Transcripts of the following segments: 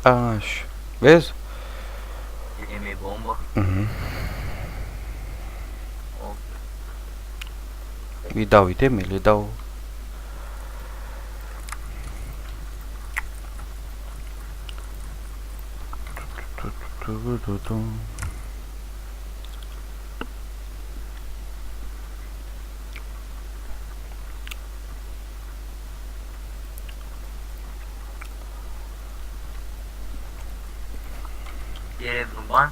Așa. Vezi? E bombă. Ok. Îi dau itemele, îi dau... E vreun ban?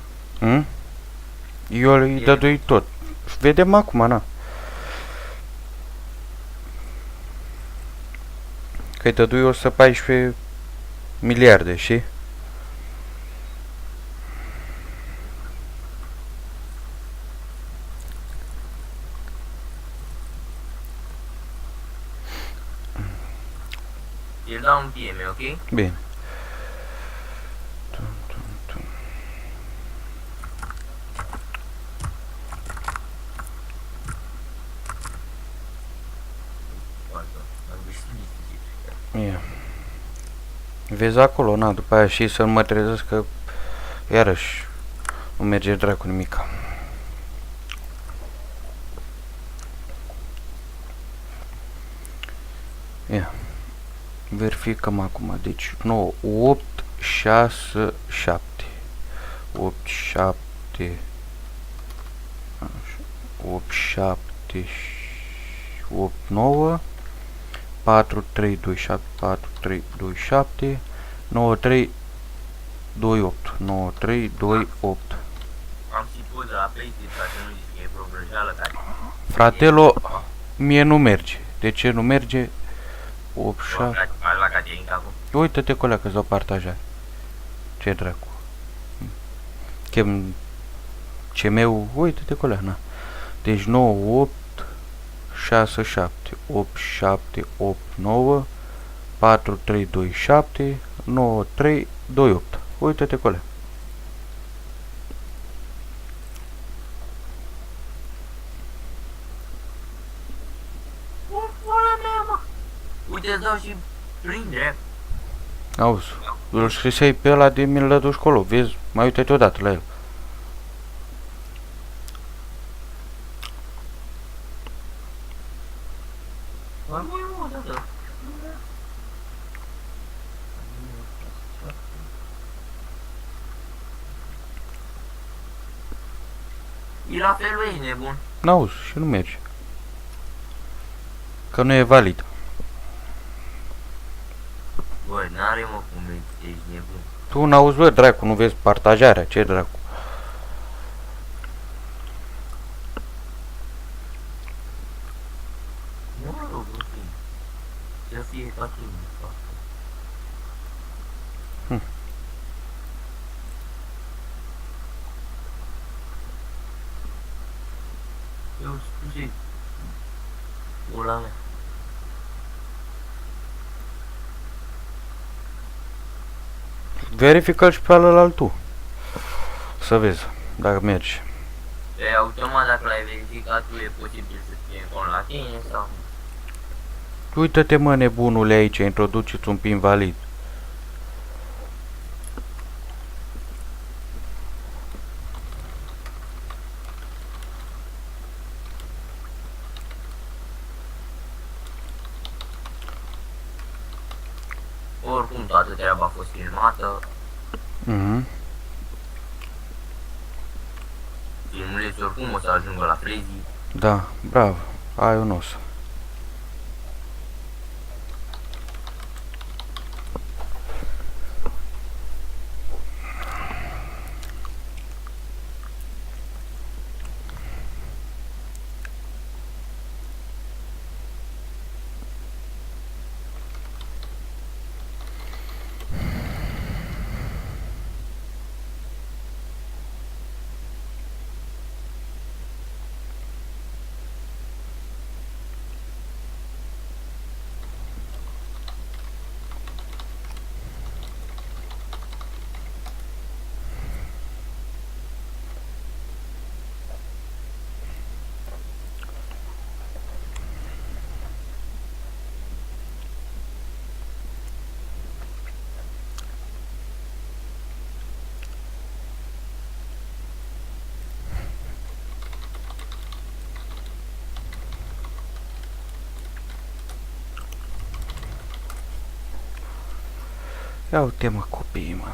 Eu îi dădui tot. Vedem acum, na. Că îi dădui 114 miliarde, știi? Îl dau un PM, ok? Bine. Ia. Vezi acolo, na, după aia și să mă trezesc că iarăși nu merge dracu nimica. Ia. Verificăm acum. Deci 9, 8, 6, 7. 8, 7. 8, 7, 8, 9. 4, 3, 2, 7, 4, 3, 2, 7. 9, 3, 2, 8. 9, 3, 2, 8. Am supus de la PlayStation, ca să nu zici că e vreo vrăjeală care... Fratelo, mie nu merge. De ce nu merge? 8, 7. Ai la Caterin acum? Uită-te colea că-ți dau partajare. Ce dracu. Chem CM-ul, uite-te colea, na. Deci 9, 8, 6, 7. 8, 7, 8, 9. 4, 3, 2, 7. 9, 3, 2, 8. Uite-te colea. Ula mea, mă! Uite, îți dau și prindere. Auzi, îl scriseai pe ăla de mi-l dăduși colo, vezi? Mai uite-te odată la el. Mai mult, odată. E la fel, băi, ești nebun. N-auzi și nu merge. Că nu e valid. Băi, n-are mă cum ești nebun. Tu n-auzi, bă, dracu, nu vezi partajarea, ce dracu? Mă rog, ok. Să fie ca tine, fac. Eu scuze. Ula mea. Verifică-l și pe ălălalt tu. Să vezi dacă merge. E automat dacă l-ai verificat tu e posibil să fie acolo la tine sau... Uită-te, mă, nebunule, aici, introduceți un pin valid. Oricum toată treaba a fost filmată. Filmuleți oricum o să ajungă la Frezi. Da, bravo, ai un os. Ia uite mă copiii mă.